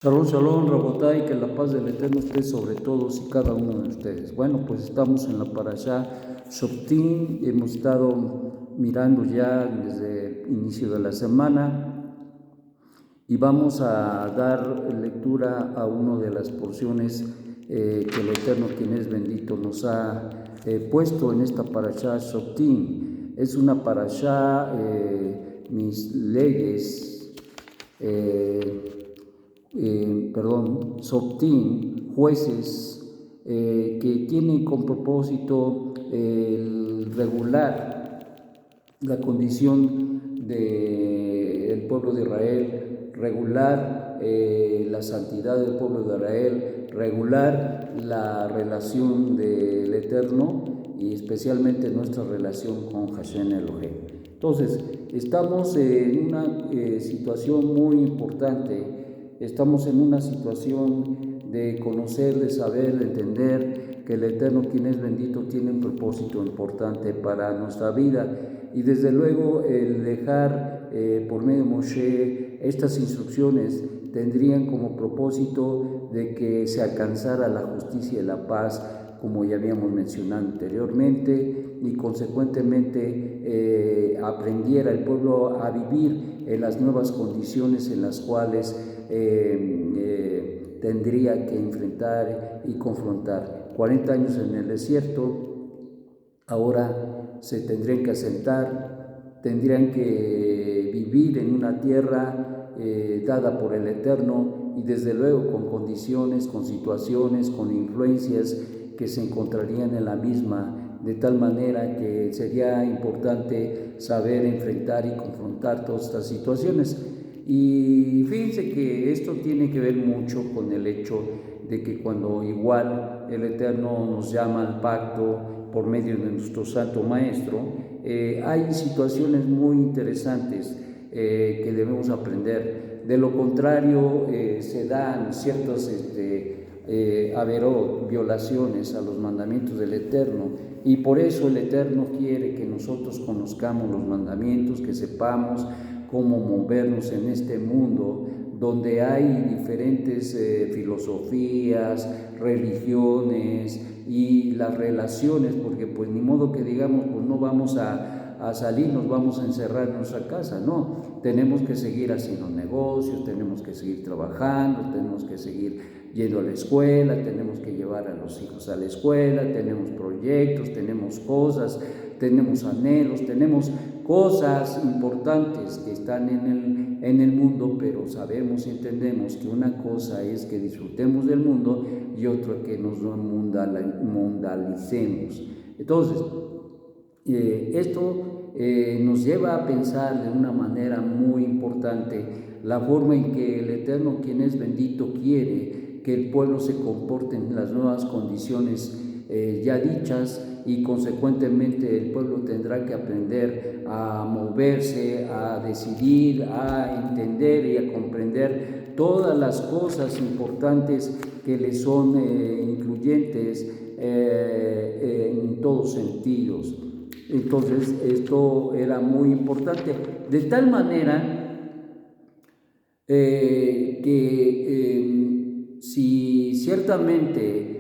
Shalom, shalom, Rabotai, que la paz del Eterno esté sobre todos y cada uno de ustedes. Bueno, pues estamos en la parashá Shoftim, hemos estado mirando ya desde el inicio de la semana y vamos a dar lectura a una de las porciones que el Eterno, quien es bendito, nos ha puesto en esta parashá Shoftim. Es una parashá, mis leyes, Shoftim, jueces, que tienen con propósito el regular la condición del pueblo de Israel, regular la santidad del pueblo de Israel, regular la relación del Eterno y especialmente nuestra relación con Hashem Elohim. Entonces, estamos en una situación muy importante. Estamos en una situación de conocer, de saber, de entender que el Eterno, quien es bendito, tiene un propósito importante para nuestra vida. Y desde luego el dejar por medio de Moshe estas instrucciones tendrían como propósito de que se alcanzara la justicia y la paz, como ya habíamos mencionado anteriormente, y consecuentemente aprendiera el pueblo a vivir en las nuevas condiciones en las cuales tendría que enfrentar y confrontar. 40 años en el desierto, ahora se tendrían que asentar, tendrían que vivir en una tierra dada por el Eterno y desde luego con condiciones, con situaciones, con influencias que se encontrarían en la misma, de tal manera que sería importante saber enfrentar y confrontar todas estas situaciones. Y fíjense que esto tiene que ver mucho con el hecho de que cuando igual el Eterno nos llama al pacto por medio de nuestro Santo Maestro, hay situaciones muy interesantes que debemos aprender. De lo contrario, se dan ciertas violaciones a los mandamientos del Eterno, y por eso el Eterno quiere que nosotros conozcamos los mandamientos, que sepamos cómo movernos en este mundo donde hay diferentes filosofías, religiones y las relaciones, porque pues ni modo que digamos pues no vamos a salir, nos vamos a encerrar en nuestra casa, no, tenemos que seguir haciendo negocios, tenemos que seguir trabajando, tenemos que seguir yendo a la escuela, tenemos que llevar a los hijos a la escuela, tenemos proyectos, tenemos cosas, tenemos anhelos, tenemos cosas importantes que están en el mundo, pero sabemos y entendemos que una cosa es que disfrutemos del mundo y otra que nos mundalicemos. Entonces, esto nos lleva a pensar de una manera muy importante la forma en que el Eterno, quien es bendito, quiere que el pueblo se comporte en las nuevas condiciones ya dichas, y consecuentemente el pueblo tendrá que aprender a moverse, a decidir, a entender y a comprender todas las cosas importantes que le son incluyentes en todos sentidos. Entonces esto era muy importante, de tal manera que si ciertamente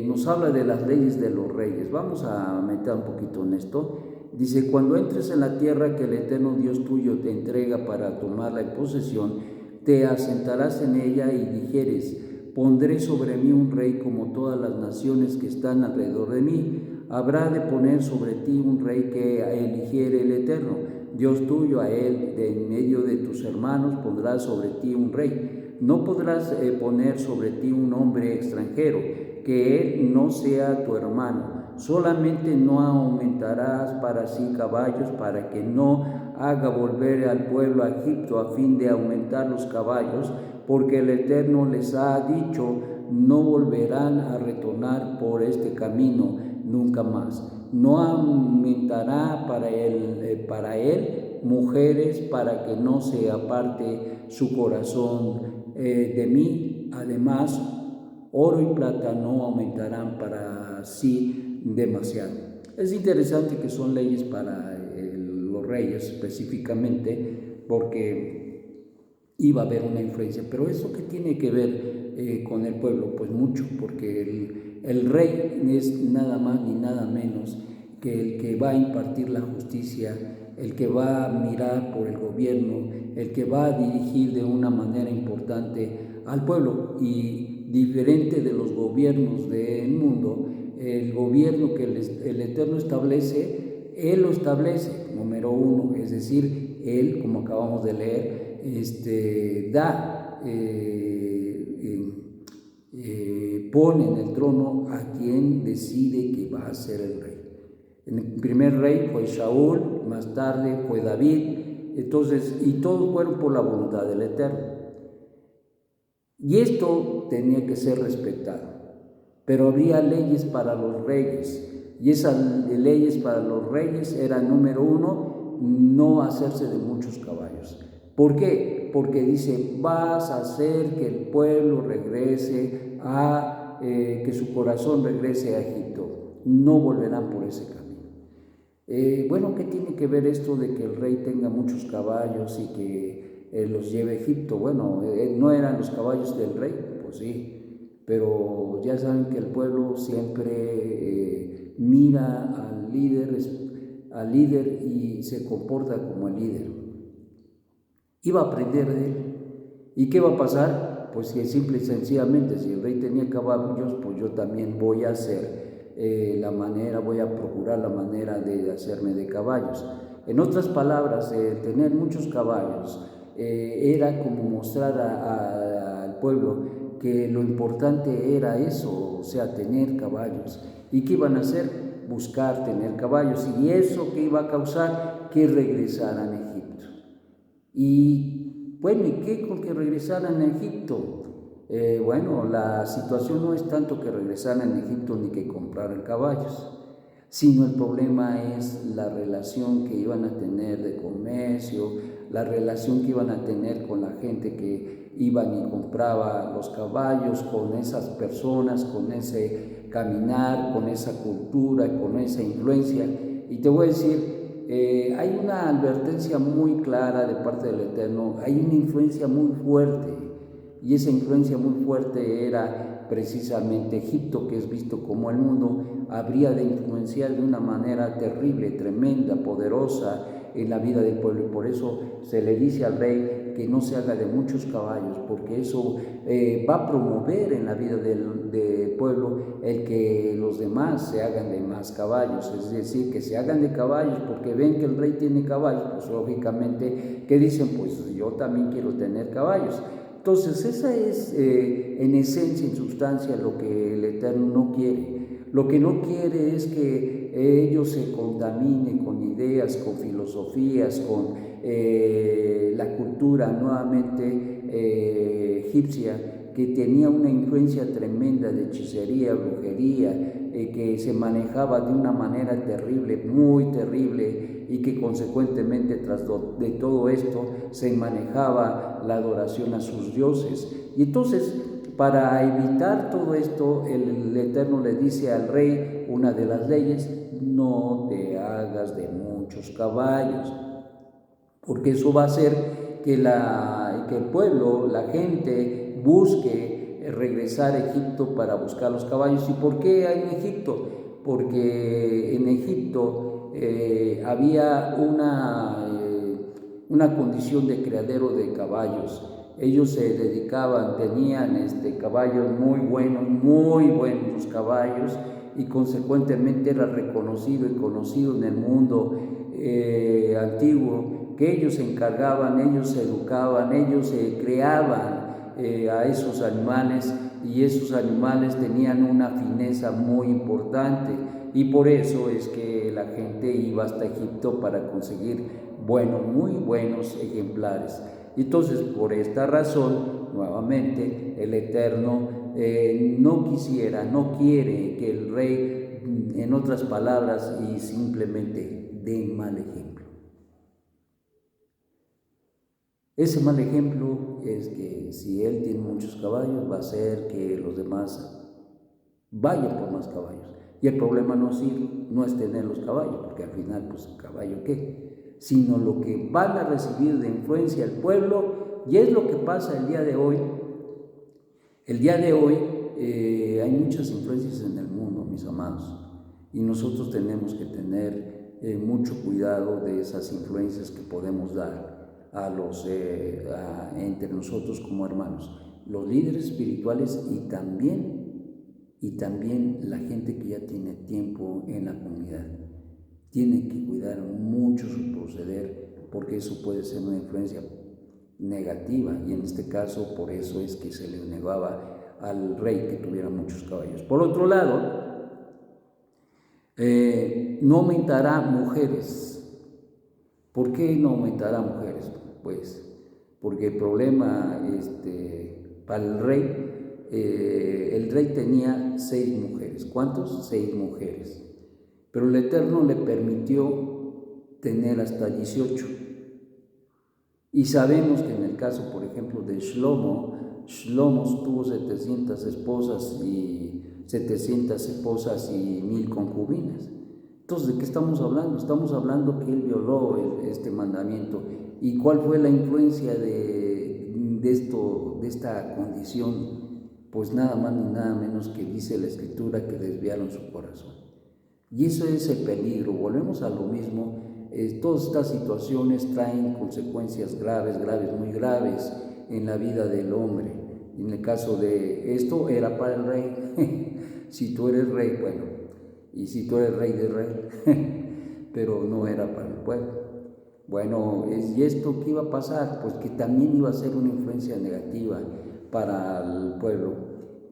nos habla de las leyes de los reyes, vamos a meter un poquito en esto. Dice: cuando entres en la tierra que el Eterno Dios tuyo te entrega para tomarla en posesión, te asentarás en ella y dijeres: pondré sobre mí un rey como todas las naciones que están alrededor de mí. Habrá de poner sobre ti un rey que eligiere el Eterno Dios tuyo. A él de en medio de tus hermanos pondrás sobre ti un rey. No podrás poner sobre ti un hombre extranjero, que él no sea tu hermano. Solamente no aumentarás para sí caballos, para que no haga volver al pueblo a Egipto a fin de aumentar los caballos, porque el Eterno les ha dicho: no volverán a retornar por este camino nunca más. No aumentará para él mujeres, para que no se aparte su corazón de mí. Además, oro y plata no aumentarán para sí demasiado. Es interesante que son leyes para los reyes específicamente, porque iba a haber una influencia. Pero ¿eso qué tiene que ver con el pueblo? Pues mucho, porque el rey es nada más ni nada menos que el que va a impartir la justicia, el que va a mirar por el gobierno, el que va a dirigir de una manera importante al pueblo. Y diferente de los gobiernos del mundo, el gobierno que el Eterno establece, Él lo establece, número uno, es decir, Él, como acabamos de leer, pone en el trono a quien decide que va a ser el rey. El primer rey fue Saúl, más tarde fue David, entonces, y todos fueron por la voluntad del Eterno. Y esto tenía que ser respetado, pero había leyes para los reyes, y esas leyes para los reyes eran, número uno, no hacerse de muchos caballos. ¿Por qué? Porque dice, vas a hacer que el pueblo regrese que su corazón regrese a Egipto, no volverán por ese camino. Bueno, ¿qué tiene que ver esto de que el rey tenga muchos caballos y que los lleve a Egipto? Bueno, ¿no eran los caballos del rey? Pues sí, pero ya saben que el pueblo siempre mira al líder y se comporta como el líder. Iba a aprender de él. ¿Y qué va a pasar? Pues que simple y sencillamente, si el rey tenía caballos, pues yo también voy a hacer voy a procurar la manera de hacerme de caballos. En otras palabras, tener muchos caballos era como mostrar al pueblo que lo importante era eso, o sea, tener caballos. ¿Y qué iban a hacer? Buscar tener caballos. ¿Y eso qué iba a causar? Que regresaran a Egipto. Y bueno, ¿y qué con que regresaran a Egipto? Bueno, la situación no es tanto que regresaran a Egipto ni que compraran caballos, sino el problema es la relación que iban a tener de comercio, la relación que iban a tener con la gente que iban y compraba los caballos, con esas personas, con ese caminar, con esa cultura, con esa influencia. Y te voy a decir, hay una advertencia muy clara de parte del Eterno, hay una influencia muy fuerte, y esa influencia muy fuerte era precisamente Egipto, que es visto como el mundo, habría de influenciar de una manera terrible, tremenda, poderosa en la vida del pueblo, y por eso se le dice al rey que no se haga de muchos caballos, porque eso va a promover en la vida del pueblo el que los demás se hagan de más caballos, es decir, que se hagan de caballos porque ven que el rey tiene caballos, pues lógicamente, ¿qué dicen? Pues yo también quiero tener caballos. Entonces, esa es en esencia, en sustancia, lo que el Eterno no quiere. Lo que no quiere es que ellos se contaminen con ideas, con filosofías, con la cultura nuevamente egipcia, que tenía una influencia tremenda de hechicería, brujería, que se manejaba de una manera terrible, muy terrible, y que consecuentemente tras de todo esto se manejaba la adoración a sus dioses. Y entonces, para evitar todo esto, el Eterno le dice al rey, una de las leyes, no te hagas de muchos caballos, porque eso va a hacer que el pueblo, la gente, busque regresar a Egipto para buscar los caballos. ¿Y por qué en Egipto? Porque en Egipto había una condición de criadero de caballos. Ellos se dedicaban, tenían caballos muy buenos los caballos, y consecuentemente era reconocido y conocido en el mundo antiguo que ellos se encargaban, ellos se educaban, ellos creaban a esos animales, y esos animales tenían una fineza muy importante, y por eso es que la gente iba hasta Egipto para conseguir muy buenos ejemplares. Entonces, por esta razón, nuevamente, el Eterno no quiere que el rey, en otras palabras, y simplemente dé mal ejemplo. Ese mal ejemplo es que si él tiene muchos caballos, va a hacer que los demás vayan por más caballos. Y el problema no es tener los caballos, porque al final, pues, ¿caballo qué? Sino lo que van a recibir de influencia el pueblo Y es lo que pasa el día de hoy. El día de hoy hay muchas influencias en el mundo, mis amados, y nosotros tenemos que tener mucho cuidado de esas influencias que podemos dar entre nosotros como hermanos, los líderes espirituales y también la gente que ya tiene tiempo en la comunidad. Tiene que cuidar mucho su proceder, porque eso puede ser una influencia negativa, y en este caso por eso es que se le negaba al rey que tuviera muchos caballos. Por otro lado, no aumentará mujeres. ¿Por qué no aumentará mujeres? Pues porque el problema para el rey tenía 6 mujeres. ¿Cuántos? 6 mujeres. Pero el Eterno le permitió tener hasta 18. Y sabemos que en el caso, por ejemplo, de Shlomo tuvo 700 esposas y 1000 concubinas. Entonces, ¿de qué estamos hablando? Estamos hablando que él violó este mandamiento. ¿Y cuál fue la influencia de esta condición? Pues nada más ni nada menos que dice la Escritura que desviaron su corazón. Y eso es el peligro. Volvemos a lo mismo. Todas estas situaciones traen consecuencias graves, muy graves en la vida del hombre. En el caso de esto era para el rey. Si tú eres rey, bueno, y si tú eres rey de rey, pero no era para el pueblo. Bueno, ¿y esto qué iba a pasar? Pues que también iba a ser una influencia negativa para el pueblo,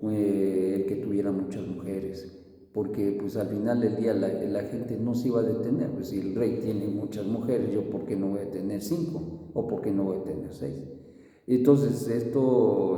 el que tuviera muchas mujeres. Porque pues al final del día la gente no se iba a detener. Pues si el rey tiene muchas mujeres, yo ¿por qué no voy a tener 5? ¿O por qué no voy a tener 6? Entonces esto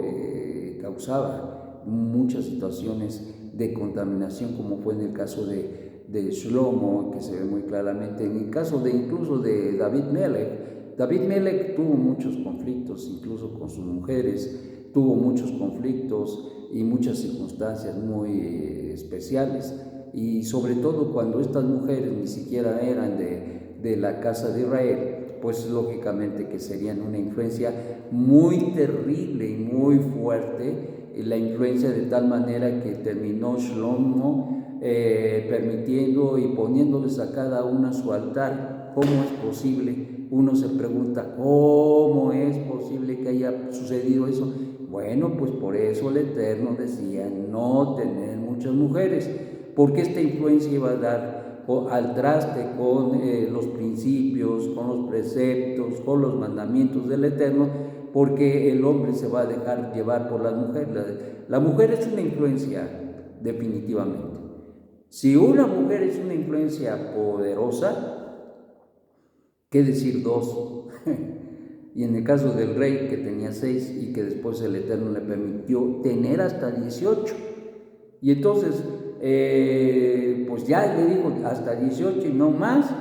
causaba muchas situaciones de contaminación, como fue en el caso de Shlomo, que se ve muy claramente, en el caso incluso de David Melech. David Melech tuvo muchos conflictos, incluso con sus mujeres, tuvo muchos conflictos y muchas circunstancias muy especiales, y sobre todo cuando estas mujeres ni siquiera eran de la casa de Israel, pues lógicamente que serían una influencia muy terrible y muy fuerte, la influencia de tal manera que terminó Shlomo permitiendo y poniéndoles a cada una su altar. ¿Cómo es posible? Uno se pregunta, ¿cómo es posible que haya sucedido eso? Bueno, pues por eso el Eterno decía no tener muchas mujeres, porque esta influencia iba a dar al traste con los principios, con los preceptos, con los mandamientos del Eterno, porque el hombre se va a dejar llevar por las mujeres. La mujer es una influencia, definitivamente. Si una mujer es una influencia poderosa, ¿qué decir 2? Y en el caso del rey, que tenía 6 y que después el Eterno le permitió tener hasta 18. Y entonces, pues ya le digo, hasta 18 y no más.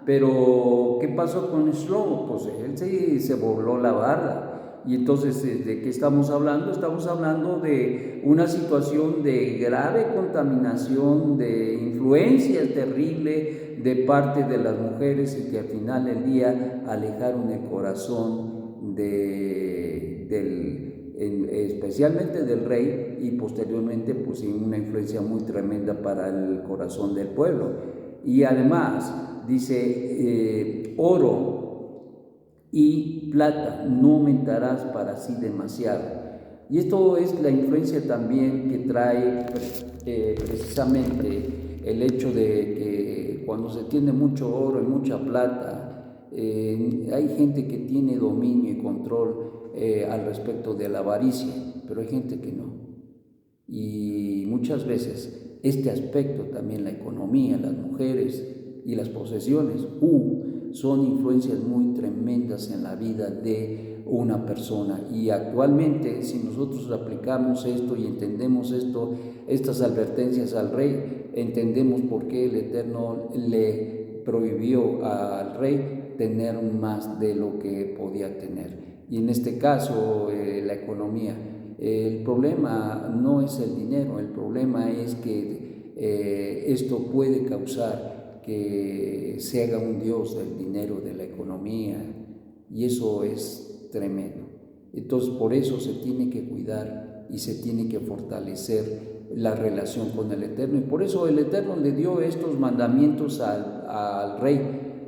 Pero, ¿qué pasó con Shlomo? Pues él se voló la barra. Y entonces, ¿de qué estamos hablando? Estamos hablando de una situación de grave contaminación, de influencia terrible de parte de las mujeres, y que al final del día alejaron el corazón especialmente del rey, y posteriormente pues una influencia muy tremenda para el corazón del pueblo. Y además dice, oro y plata no aumentarás para sí demasiado. Y esto es la influencia también que trae precisamente el hecho de que cuando se tiene mucho oro y mucha plata, hay gente que tiene dominio y control al respecto de la avaricia, pero hay gente que no. Y muchas veces este aspecto también, la economía, las mujeres y las posesiones, son influencias muy tremendas en la vida de una persona. Y actualmente, si nosotros aplicamos esto y entendemos estas advertencias al rey, entendemos por qué el Eterno le prohibió al rey tener más de lo que podía tener. Y en este caso, la economía. El problema no es el dinero, el problema es que esto puede causar que se haga un dios del dinero, de la economía, y eso es tremendo. Entonces, por eso se tiene que cuidar y se tiene que fortalecer la relación con el Eterno. Y por eso el Eterno le dio estos mandamientos al rey,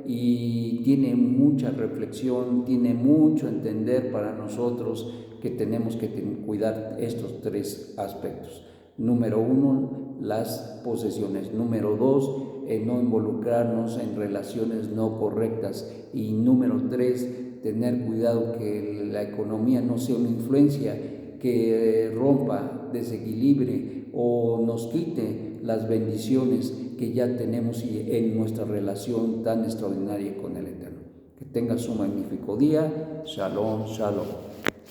y tiene mucha reflexión, tiene mucho entender para nosotros, que tenemos que cuidar estos tres aspectos. Número uno, las posesiones. Número dos, no involucrarnos en relaciones no correctas. Y número tres, tener cuidado que la economía no sea una influencia que rompa, desequilibre o nos quite las bendiciones que ya tenemos en nuestra relación tan extraordinaria con el Eterno. Que tengas un magnífico día. Shalom, shalom.